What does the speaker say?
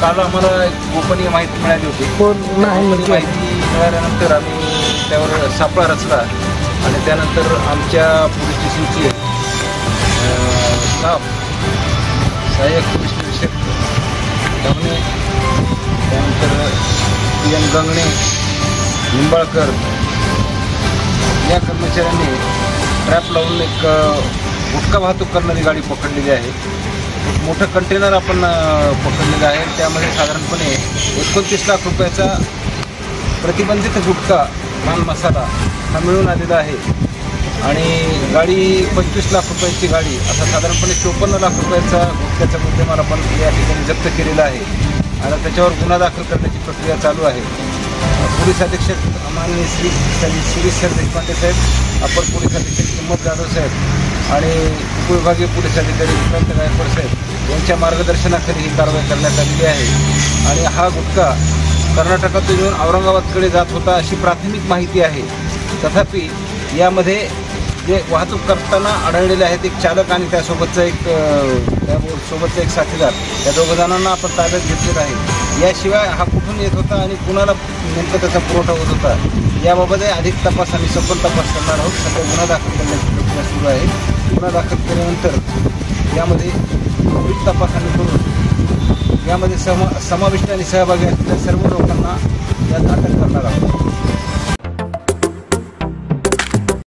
काल आम्हाला एक गोपनीय माहिती मिळाली होती. गोपनीय माहिती मिळाल्यानंतर आम्ही त्यावर सापळा रचला आणि त्यानंतर आमच्या पोलीस स्टेशनचे स्टाफ, सहाय्यक पोलीस निरीक्षक गवणे, त्यानंतर PM गंगणे, निंबाळकर या कर्मचाऱ्यांनी ट्रॅप लावून एक गुटखा वाहतूक करणारी गाडी पकडलेली आहे. एक मोठं कंटेनर आपण पकडलेलं आहे. त्यामध्ये साधारणपणे 29 लाख रुपयाचा प्रतिबंधित गुटखा, पान मसाला हा मिळून आलेला आहे. आणि गाडी 25 लाख रुपयाची गाडी, असा साधारणपणे 54 लाख रुपयाचा गुटख्याचा मुद्देमाल आपण या ठिकाणी जप्त केलेला आहे आणि त्याच्यावर गुन्हा दाखल करण्याची प्रक्रिया चालू आहे. पोलीस अधीक्षक माननीय श्री शिरीष सर देशपांडे साहेब, अपर पोलीस अधीक्षक हिम्मत जाधव साहेब आणि उपविभागीय पोलीस अधिकारी विक्रांत गायकवाड साहेब यांच्या मार्गदर्शनाखाली ही कारवाई करण्यात आलेली आहे. आणि हा गुटखा कर्नाटकातून येऊन औरंगाबादकडे जात होता अशी प्राथमिक माहिती आहे. तथापि यामध्ये जे वाहतूक करताना आढळलेले आहेत एक चालक आणि त्यासोबतचा एक साथीदार, या दोघं जणांना आपण ताब्यात घेतलेलं आहे. याशिवाय हा कुठून येत होता आणि कुणाला नेमकं त्याचा पुरवठा होत होता याबाबत अधिक तपास आणि सखोल तपास करणार आहोत. सध्या गुन्हा दाखल करण्याची प्रक्रिया सुरू आहे. गुन्हा दाखल केल्यानंतर यामध्ये पुढील तपासणी करून यामध्ये समाविष्ट आणि सहभागी असलेल्या सर्व लोकांना यात अटक करणार आहोत.